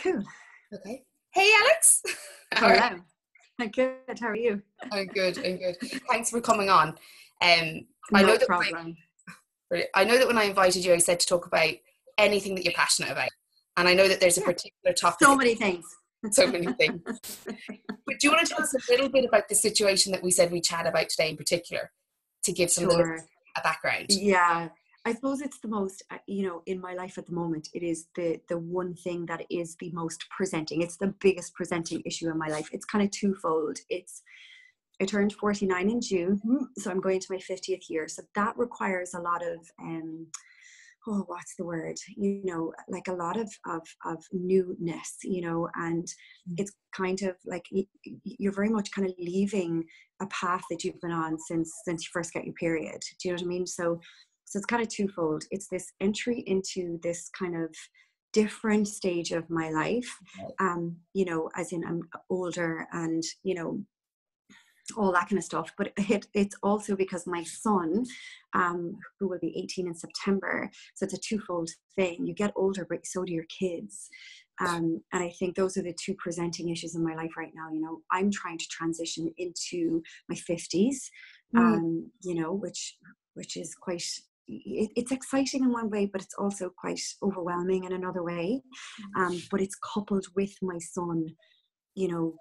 Cool. Okay. Hey, Alex. Hello. I'm good. How are you? I'm good. Thanks for coming on. I No know that problem. I know that when I invited you, I said to talk about anything that you're passionate about. And I know that there's a particular topic. So many things. So many things. But do you want to tell us a little bit about the situation that we said we chat about today in particular, to give some of the a background? Yeah. I suppose it's the most, in my life at the moment, it is the one thing that is the most presenting. It's the biggest presenting issue in my life. It's kind of twofold. I turned 49 in June, so I'm going to my 50th year. So that requires a lot of, what's the word? Like a lot of newness, and it's kind of like you're very much kind of leaving a path that you've been on since you first get your period. Do you know what I mean? So it's kind of twofold. It's this entry into this kind of different stage of my life, as in I'm older and, all that kind of stuff. But it's also because my son, who will be 18 in September, so it's a twofold thing. You get older, but so do your kids. And I think those are the two presenting issues in my life right now. I'm trying to transition into my 50s, which is quite, it's exciting in one way, but it's also quite overwhelming in another way. But it's coupled with my son,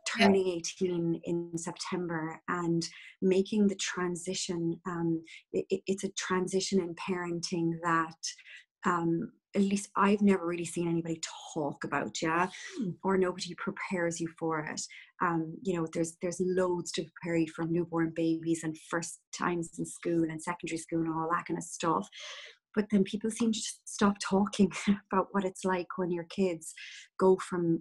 turning 18 in September and making the transition. It's a transition in parenting that at least I've never really seen anybody talk about, or nobody prepares you for it. There's loads to prepare you from newborn babies and first times in school and secondary school and all that kind of stuff. But then people seem to just stop talking about what it's like when your kids go from,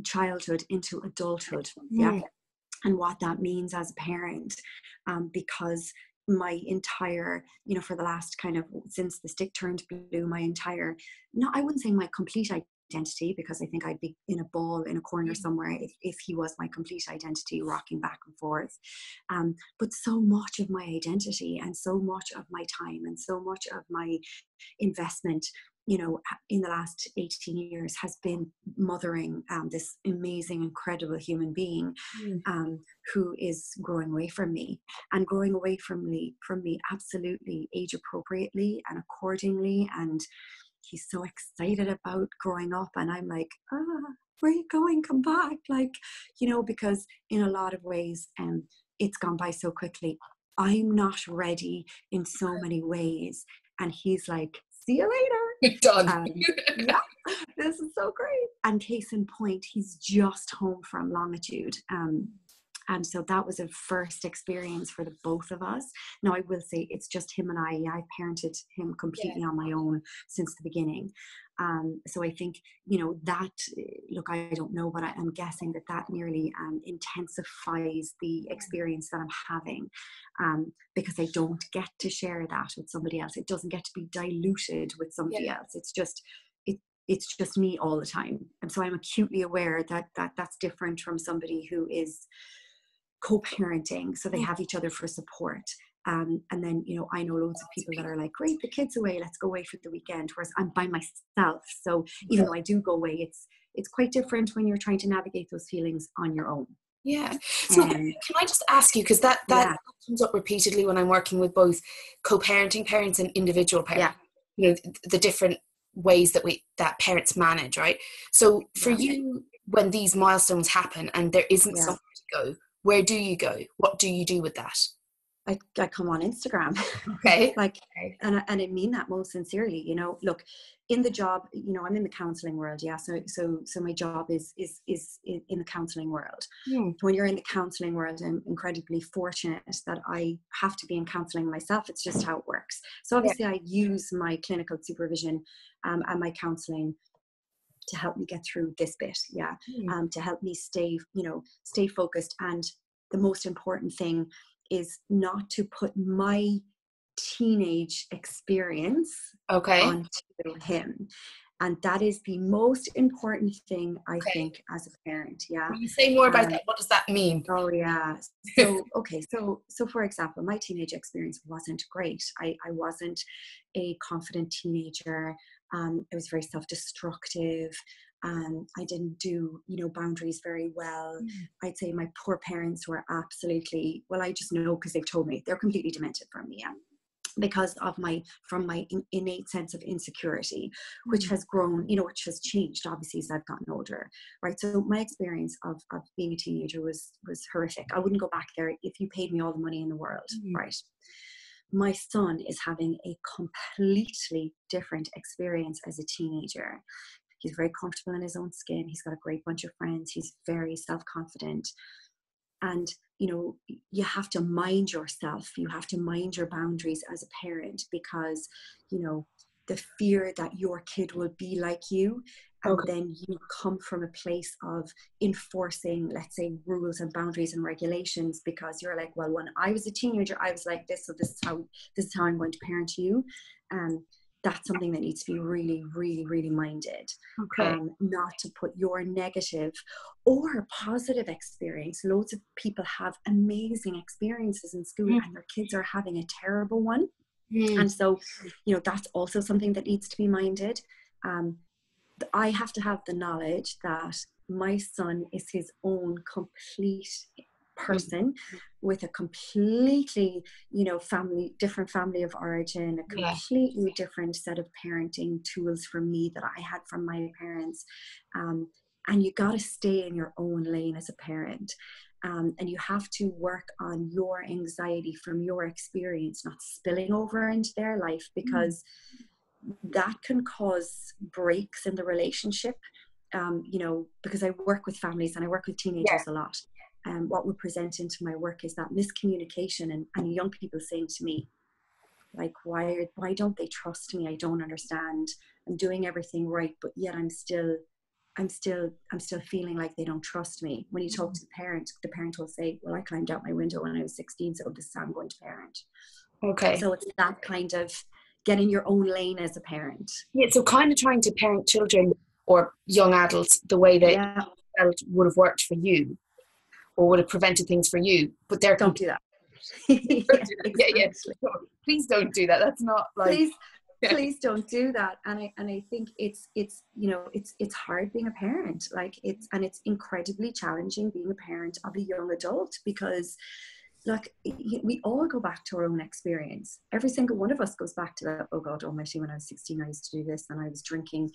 childhood into adulthood, and what that means as a parent, because my entire, for the last kind of, since the stick turned blue, my entire, I wouldn't say my complete identity, because I think I'd be in a ball in a corner somewhere if he was my complete identity, rocking back and forth, but so much of my identity and so much of my time and so much of my investment, in the last 18 years has been mothering this amazing, incredible human being who is growing away from me absolutely age appropriately and accordingly. And he's so excited about growing up. And I'm like, where are you going? Come back. Because in a lot of ways, it's gone by so quickly. I'm not ready in so many ways. And he's like, see you later. Done. This is so great. And case in point, he's just home from Longitude. And so that was a first experience for the both of us. Now, I will say it's just him and I. I parented him completely on my own since the beginning. So I think, that, look, I don't know, but I'm guessing that nearly intensifies the experience that I'm having, because I don't get to share that with somebody else. It doesn't get to be diluted with somebody else. It's just me all the time. And so I'm acutely aware that that's different from somebody who is co-parenting, so they have each other for support. And then, I know loads of people that are like, great, the kid's away, let's go away for the weekend, whereas I'm by myself. So even though I do go away, it's quite different when you're trying to navigate those feelings on your own. Yeah. So can I just ask you, because that comes up repeatedly when I'm working with both co-parenting parents and individual parents, the different ways that parents manage, right? So for you, when these milestones happen and there isn't somewhere to go, where do you go? What do you do with that? I come on Instagram. Okay. And I mean that most sincerely. Look, in the job, I'm in the counseling world. So my job is in the counseling world. When you're in the counseling world, I'm incredibly fortunate that I have to be in counseling myself. It's just how it works. So obviously I use my clinical supervision and my counseling to help me get through this bit. To help me stay focused. And the most important thing is not to put my teenage experience onto him. And that is the most important thing, I think, as a parent. Can you say more about that? What does that mean? Oh, yeah. So, so for example, my teenage experience wasn't great. I wasn't a confident teenager. I was very self-destructive. I didn't do, boundaries very well. I'd say my poor parents were absolutely, well, I just know because they've told me they're completely demented from me. Because of my innate sense of insecurity, which has grown, which has changed obviously as I've gotten older, right? So my experience of being a teenager was horrific. I wouldn't go back there if you paid me all the money in the world, right? My son is having a completely different experience as a teenager. He's very comfortable in his own skin. He's got a great bunch of friends. He's very self-confident. And, you have to mind yourself. You have to mind your boundaries as a parent because, the fear that your kid will be like you. And then you come from a place of enforcing, let's say, rules and boundaries and regulations because you're like, well, when I was a teenager, I was like this. So this is how I'm going to parent you. That's something that needs to be really, really, really minded. Not to put your negative or positive experience. Loads of people have amazing experiences in school and their kids are having a terrible one. And so, that's also something that needs to be minded. I have to have the knowledge that my son is his own complete person with a completely, different family of origin, a completely different set of parenting tools for me that I had from my parents. And you got to stay in your own lane as a parent. And you have to work on your anxiety from your experience, not spilling over into their life, because that can cause breaks in the relationship. Because I work with families and I work with teenagers a lot. And what we present into my work is that miscommunication and young people saying to me, like, why don't they trust me? I don't understand. I'm doing everything right, but yet I'm still feeling like they don't trust me. When you talk to the parent will say, well, I climbed out my window when I was 16, so this is how I'm going to parent. So it's that kind of get in your own lane as a parent. Yeah, so kind of trying to parent children or young adults the way that you felt would have worked for you or would have prevented things for you, but they're don't do that. Exactly. Please don't do that. That's not like please don't do that. And I think it's hard being a parent. Like it's incredibly challenging being a parent of a young adult because look, we all go back to our own experience. Every single one of us goes back to that, oh God almighty, when I was 16, I used to do this and I was drinking,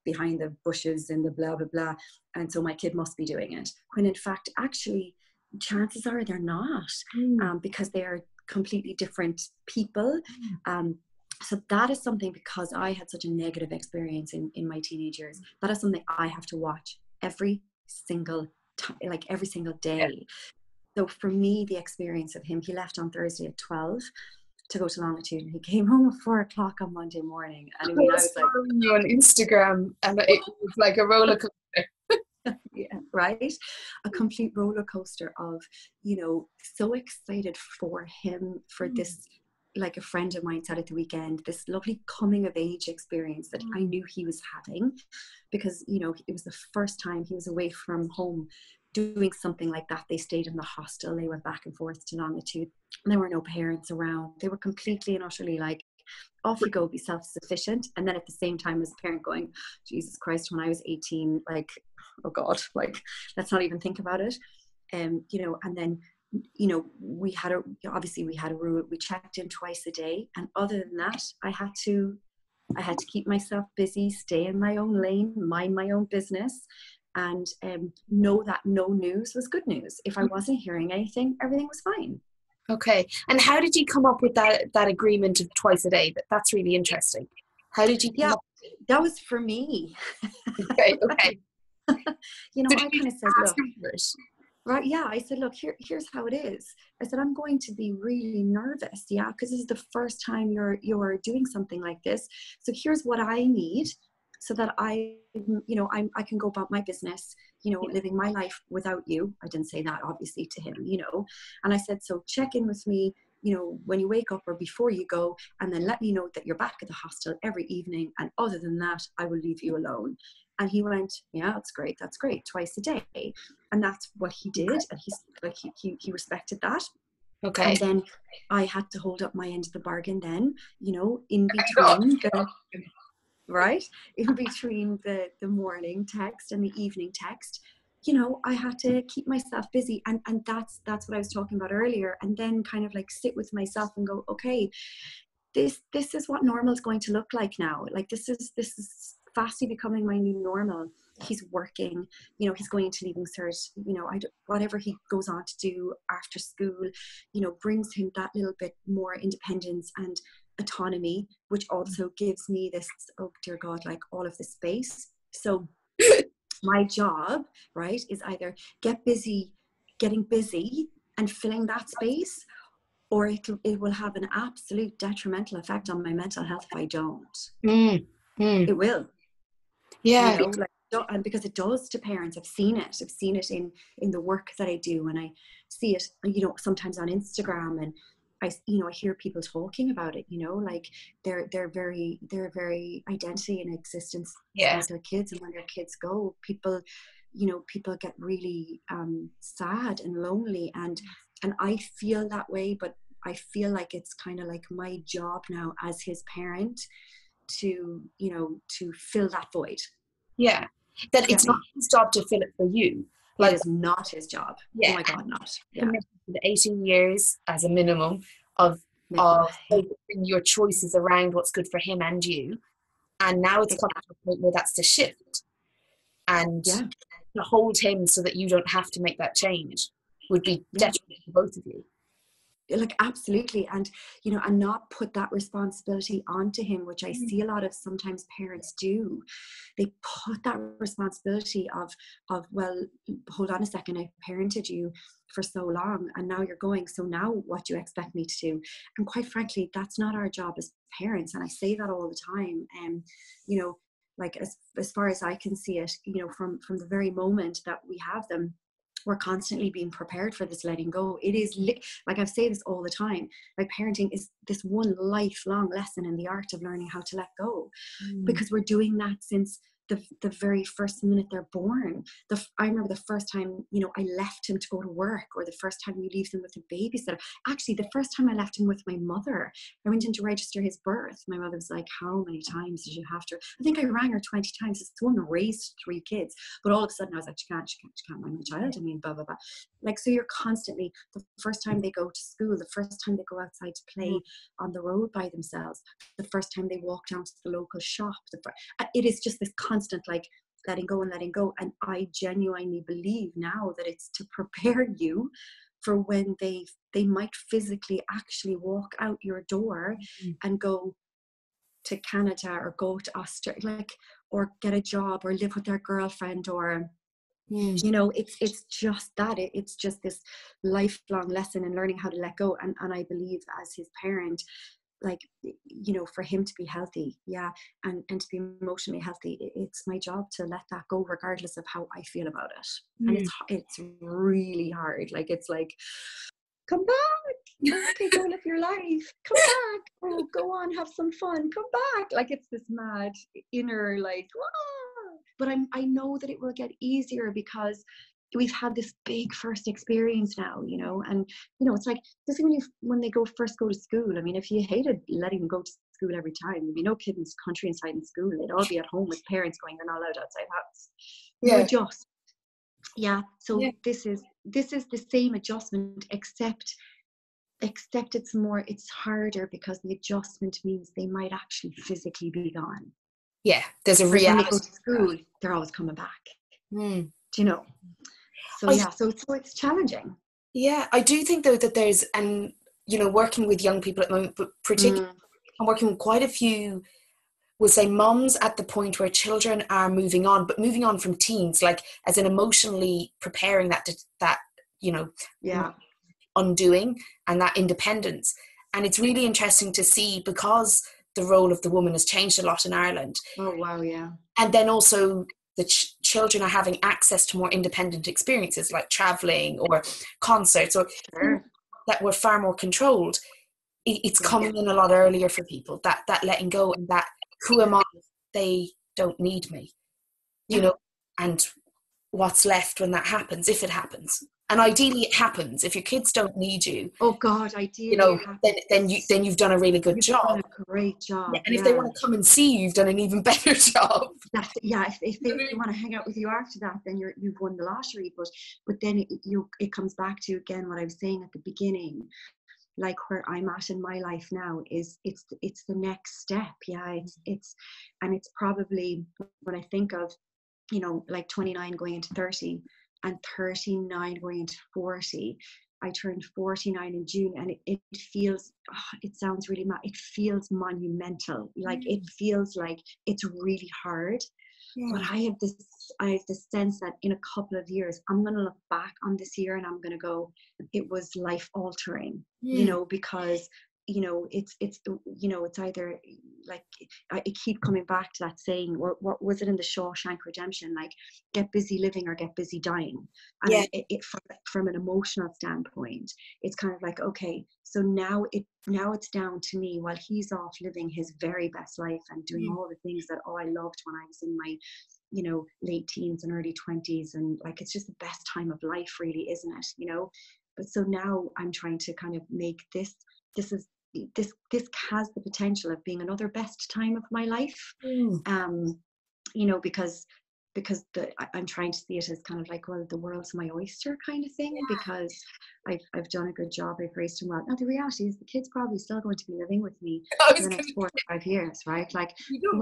behind the bushes and the blah, blah, blah. And so my kid must be doing it. When in fact, actually, chances are they're not because they are completely different people. So that is something, because I had such a negative experience in my teenage years, that is something I have to watch every single time, like every single day. So for me, the experience of him, he left on Thursday at 12 to go to Longitude, and he came home at 4 o'clock on Monday morning. And I mean, I was like, you on Instagram, and it was like a roller coaster. Yeah, right. A complete roller coaster of, so excited for him, for this, like a friend of mine said at the weekend, this lovely coming of age experience that I knew he was having, because, it was the first time he was away from home doing something like that. They stayed in the hostel, they went back and forth to Longitude, and there were no parents around. They were completely and utterly like, off you go, be self-sufficient. And then at the same time as a parent going, Jesus Christ, when I was 18, like, oh God, like, let's not even think about it. And then, we had a rule. We checked in twice a day. And other than that, I had to keep myself busy, stay in my own lane, mind my own business, and know that no news was good news. If I wasn't hearing anything, everything was fine. Okay. And how did you come up with that agreement of twice a day? That's really interesting. How did you come up? That was for me. Okay. I kind of said, look, right, yeah, I said, look, here's how it is. I said, I'm going to be really nervous, because this is the first time you're doing something like this. So here's what I need so that I can go about my business, living my life without you. I didn't say that obviously to him, and I said, so check in with me, when you wake up or before you go, and then let me know that you're back at the hostel every evening. And other than that, I will leave you alone. And he went, yeah, that's great, twice a day. And that's what he did. And he's like, he respected that. Okay. And then I had to hold up my end of the bargain then, in between right? In between the morning text and the evening text, I had to keep myself busy. And that's what I was talking about earlier. And then kind of like sit with myself and go, okay, this is what normal is going to look like now. Like this is fastly becoming my new normal. He's working, he's going to leaving cert, whatever he goes on to do after school, brings him that little bit more independence and autonomy, which also gives me this, oh dear God, like all of this space. So my job, right, is either getting busy and filling that space, or it will have an absolute detrimental effect on my mental health if I don't. It will. Yeah. And because it does to parents. I've seen it in the work that I do, and I see it, sometimes on Instagram, and I hear people talking about it, like they're very identity and existence about their kids. And when their kids go, people get really sad and lonely, and I feel that way, but I feel like it's kind of like my job now as his parent to fill that void. Yeah. That it's not his job to fill it for you. Like, it is not his job. Yeah. Oh my God, not. Yeah. The 18 years as a minimum of your choices around what's good for him and you. And now it's come to a point where that's the shift. And to hold him so that you don't have to make that change would be detrimental to both of you. Like, absolutely. And and not put that responsibility onto him, which I see a lot of sometimes parents do. They put that responsibility of well, hold on a second, I parented you for so long and now you're going, so now what do you expect me to do? And quite frankly, that's not our job as parents. And I say that all the time. And like as far as I can see it, from the very moment that we have them, we're constantly being prepared for this letting go. It is like I say this all the time, like parenting is this one lifelong lesson in the art of learning how to let go, because we're doing that since the very first minute they're born. I remember the first time, I left him to go to work, or the first time you leave them with a babysitter. Actually, the first time I left him with my mother, I went in to register his birth. My mother was like, how many times did you have to? I think I rang her 20 times. This woman raised 3 kids. But all of a sudden I was like, she can't mind my child. I mean, blah, blah, blah. Like, so you're constantly, the first time they go to school, the first time they go outside to play on the road by themselves, the first time they walk down to the local shop, it is just this constant like letting go. And I genuinely believe now that it's to prepare you for when they might physically actually walk out your door and go to Canada or go to Australia, like, or get a job or live with their girlfriend, or it's just that it's just this lifelong lesson in learning how to let go. And I believe as his parent, like, for him to be healthy, and to be emotionally healthy, it's my job to let that go regardless of how I feel about it. And it's really hard. Like, it's like, come back, okay, go live your life, come back, oh, go on, have some fun, come back. Like, it's this mad inner like, wah! But I know that it will get easier because we've had this big first experience now, and it's like this when they first go to school. I mean, if you hated letting them go to school every time, there'd be no kid in this country inside in school. They'd all be at home with parents going, they're not allowed outside the house. This is the same adjustment, except it's harder because the adjustment means they might actually physically be gone. There's a reality. When they go to school, they're always coming back. Do you know? So so it's challenging. I do think though that there's, and working with young people at the moment, but particularly I'm working with quite a few, we'll say mums at the point where children are moving on, but moving on from teens, like as in emotionally preparing that undoing and that independence. And it's really interesting to see, because the role of the woman has changed a lot in Ireland. Oh wow, yeah. And then also the children are having access to more independent experiences like traveling or concerts or that were far more controlled. It's coming in a lot earlier for people, that letting go, and that who am I? They don't need me, and what's left when that happens, if it happens. And ideally it happens. If your kids don't need you, oh God, ideally then you've done a really good job. Done a great job. And if they want to come and see you, you've done an even better job. If they want to hang out with you after that, then you've won the lottery. But then it comes back to, again, what I was saying at the beginning, like where I'm at in my life now is it's the next step. It's probably, when I think of, like 29 going into 30 and 39 going into 40. I turned 49 in June, and it feels, it sounds really it feels monumental. Like it feels like it's really hard. But I have this sense that in a couple of years, I'm going to look back on this year and I'm going to go, it was life altering, because it's either, like, I keep coming back to that saying, what was it in the Shawshank Redemption, like, get busy living or get busy dying. And it from an emotional standpoint, it's kind of like, okay, so now it's down to me, while he's off living his very best life and doing all the things that I loved when I was in my late teens and early 20s, and like, it's just the best time of life, really, isn't it? But so now I'm trying to kind of make this has the potential of being another best time of my life. Because I'm trying to see it as kind of like, well, the world's my oyster kind of thing, because I've done a good job, I've raised them well. Now the reality is the kid's probably still going to be living with me for the next 4 or 5 years, right? Like,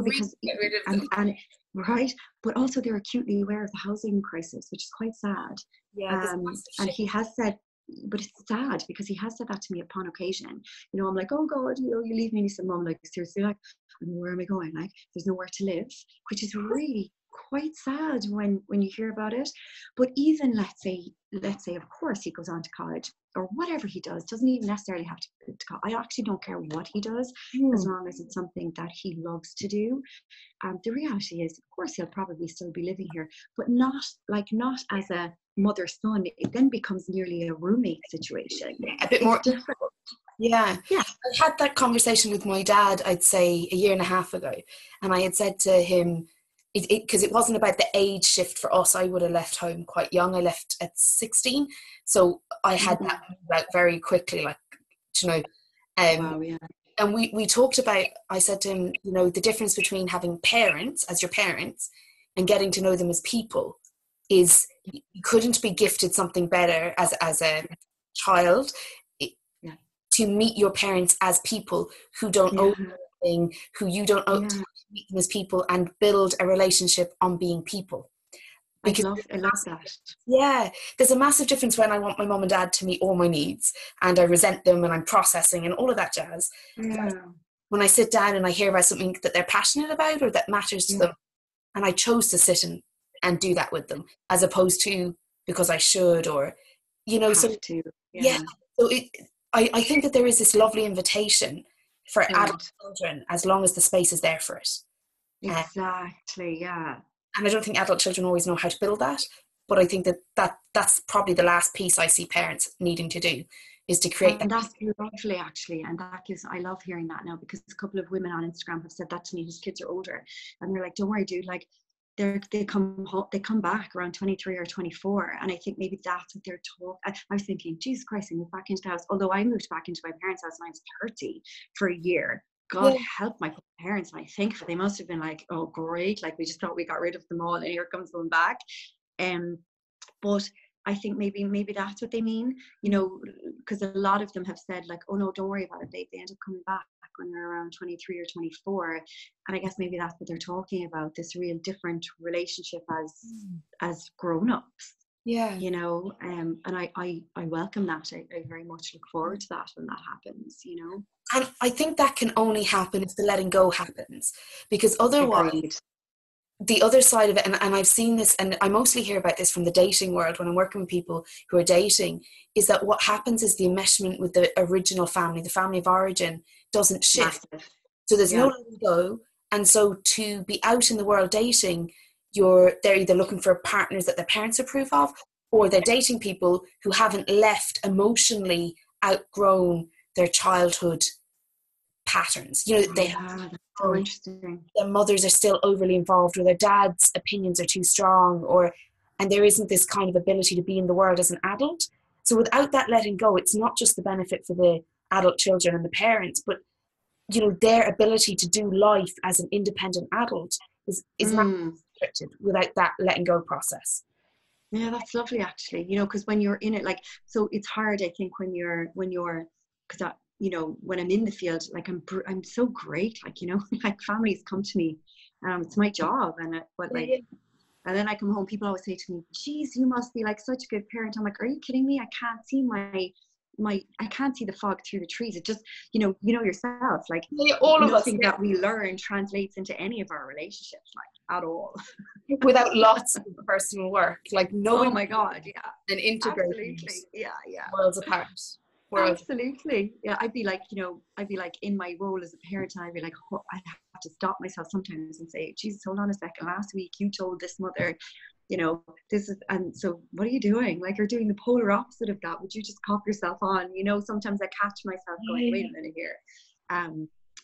because get rid of them. And right, but also they're acutely aware of the housing crisis, which is quite sad. And he has said, but it's sad because he has said that to me upon occasion. I'm like, oh God, you leave me. And he said, Mom, like, seriously, like, where am I going? Like, there's nowhere to live, which is really quite sad when you hear about it. But even let's say of course he goes on to college or whatever he does, doesn't even necessarily have to college. I actually don't care what he does, as long as it's something that he loves to do. The reality is, of course, he'll probably still be living here, but not as a mother-son. It then becomes nearly a roommate situation. A bit more different. Yeah. I had that conversation with my dad, I'd say 1.5 years ago, and I had said to him, because it wasn't about the age shift for us. I would have left home quite young. I left at 16, so I had that out very quickly, like, and we talked about, I said to him, the difference between having parents as your parents and getting to know them as people is you couldn't be gifted something better as a child to meet your parents as people who don't owe anything, who you don't owe, to meet them as people and build a relationship on being people. Because I love that. Yeah, there's a massive difference when I want my mom and dad to meet all my needs and I resent them and I'm processing and all of that jazz. When I sit down and I hear about something that they're passionate about or that matters to them, and I chose to sit and do that with them, as opposed to because I should, or so I think that there is this lovely invitation for adult children, as long as the space is there for it. Exactly, And I don't think adult children always know how to build that, but I think that's probably the last piece I see parents needing to do, is to create and that's lovely, actually. And I love hearing that now, because a couple of women on Instagram have said that to me whose kids are older, and they're like, don't worry, dude, like, they come back around 23 or 24, and I think maybe that's what they're told. I was thinking, Jesus Christ, I moved back into the house, although I moved back into my parents' house when I was 30 for a year. God help my parents, and I think they must have been like, oh great, like, we just thought we got rid of them all and here comes them back. But I think maybe that's what they mean, because a lot of them have said, like, oh no, don't worry about it, they end up coming back when they're around 23 or 24. And I guess maybe that's what they're talking about, this real different relationship as grown-ups. And I welcome that. I very much look forward to that when that happens. And I think that can only happen if the letting go happens, because otherwise Agreed. The other side of it, and I've seen this, and I mostly hear about this from the dating world when I'm working with people who are dating, is that what happens is the enmeshment with the original family, the family of origin, doesn't shift. Massive. So there's no letting go. And so to be out in the world dating, they're either looking for partners that their parents approve of, or they're dating people who haven't left emotionally, outgrown their childhood patterns. So interesting. Their mothers are still overly involved, or their dad's opinions are too strong, or and there isn't this kind of ability to be in the world as an adult. So without that letting go, it's not just the benefit for the adult children and the parents, but their ability to do life as an independent adult is not restricted without that letting go process. Yeah, that's lovely, actually. Because when you're in it, like, so it's hard, I think, when you're, because when I'm in the field, like I'm so great, like, like families come to me, it's my job, and and then I come home, people always say to me, geez, you must be like such a good parent. I'm like, are you kidding me? I can't see I can't see the fog through the trees. It just, yourself, like, all of nothing us, that we learn translates into any of our relationships, like, at all. Without lots of personal work, like knowing. Oh my God, yeah. And integrating. Absolutely, yeah. Worlds apart. Absolutely, yeah. I'd be like in my role as a parent, and I'd be like, I have to stop myself sometimes and say, Jesus, hold on a second. Last week you told this mother, this is, and so what are you doing? Like, you're doing the polar opposite of that. Would you just cop yourself on? Sometimes I catch myself going, wait a minute here.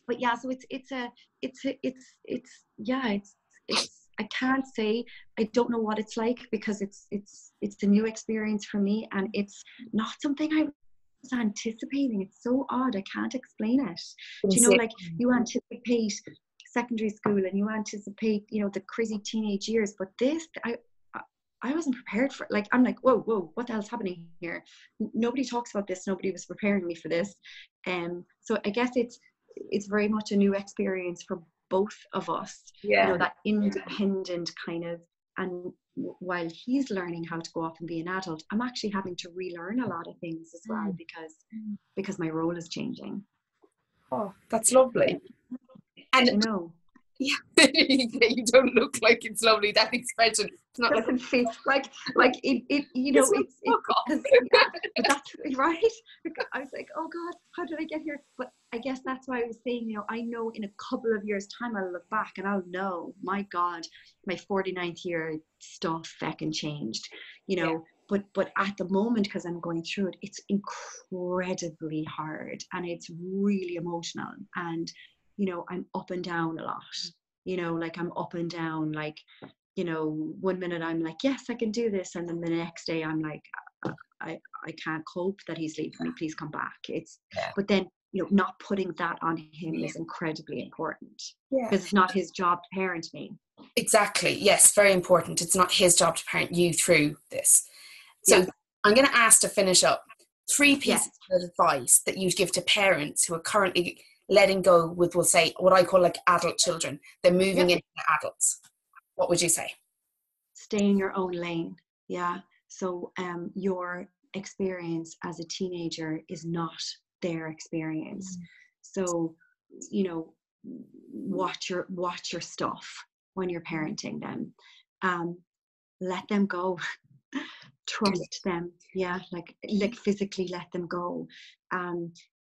But yeah, so it's I can't say, I don't know what it's like, because it's a new experience for me, and it's not something I was anticipating. It's so odd, I can't explain it. Like, you anticipate secondary school, and you anticipate the crazy teenage years, but this I wasn't prepared for. Like, I'm like, whoa, what the hell's happening here? Nobody talks about this. Nobody was preparing me for this. So I guess it's very much a new experience for both of us. That independent kind of, and while he's learning how to go off and be an adult, I'm actually having to relearn a lot of things as well, because my role is changing. Oh, that's lovely. And yeah, you don't look like it's lovely. That expression, it's not like it it's but that's right. I was like, oh God, how did I get here? But I guess that's why I was saying, I know in a couple of years' time I'll look back and I'll know, my God, my 49th year stuff feckin' changed, but at the moment, because I'm going through it, it's incredibly hard, and it's really emotional, and I'm up and down a lot, like I'm up and down, like, 1 minute I'm like, yes, I can do this, and then the next day I'm like, I can't cope that he's leaving me, please come back. But then not putting that on him is incredibly important, because it's not his job to parent me. Exactly, yes, very important. It's not his job to parent you through this. So I'm going to ask to finish up 3 pieces of advice that you'd give to parents who are currently letting go with, we'll say, what I call like adult children. They're moving into adults. What would you say? Stay in your own lane. Yeah. So your experience as a teenager is not their experience. So, watch your stuff when you're parenting them. Let them go. Trust them. Yeah. Like physically let them go.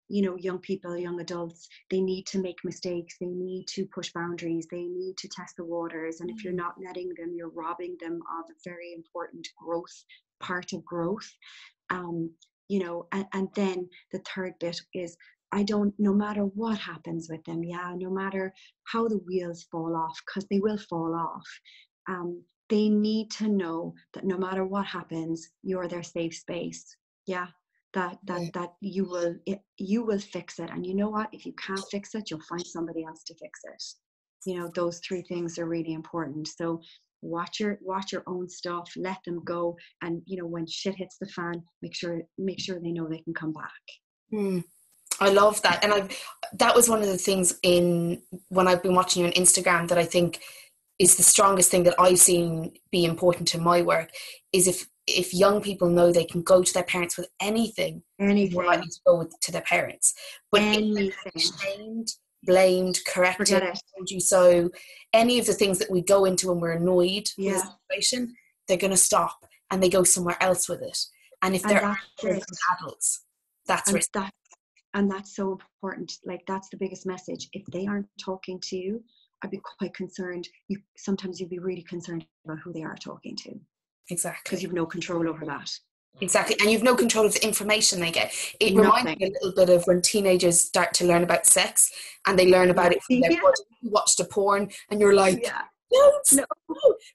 Young people, young adults, they need to make mistakes. They need to push boundaries. They need to test the waters. And if you're not letting them, you're robbing them of a very important part of growth. And then the third bit is, no matter what happens with them, no matter how the wheels fall off, because they will fall off, they need to know that no matter what happens, you're their safe space. That you will fix it. And you know what? If you can't fix it, you'll find somebody else to fix it. Those 3 things are really important. So watch your own stuff, let them go, and when shit hits the fan, make sure they know they can come back. I love that. And that was one of the things when I've been watching you on Instagram that I think is the strongest thing that I've seen be important to my work, is if young people know they can go to their parents with anything, more likely to go to their parents. But anything, shamed, blamed, corrected, told you so, any of the things that we go into when we're annoyed with a situation, they're going to stop and they go somewhere else with it. And if they're adults, that's risk. And that's so important. Like, that's the biggest message. If they aren't talking to you, I'd be quite concerned. Sometimes you'd be really concerned about who they are talking to. Exactly. Because you've no control over that. Exactly. And you've no control of the information they get. It reminds me a little bit of when teenagers start to learn about sex, and they learn about it from their body. You watch the porn and you're like, Don't. No.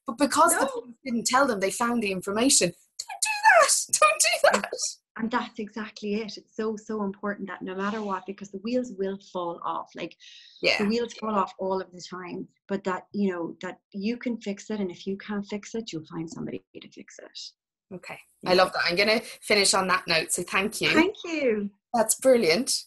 But because the No. police didn't tell them, they found the information. Don't do that. Don't do that. And that's exactly it. It's so, so important that no matter what, because the wheels will fall off. Like, the wheels fall off all of the time, but that, you know, that you can fix it. And if you can't fix it, you'll find somebody to fix it. Okay. I love that. I'm going to finish on that note. So thank you. Thank you. That's brilliant.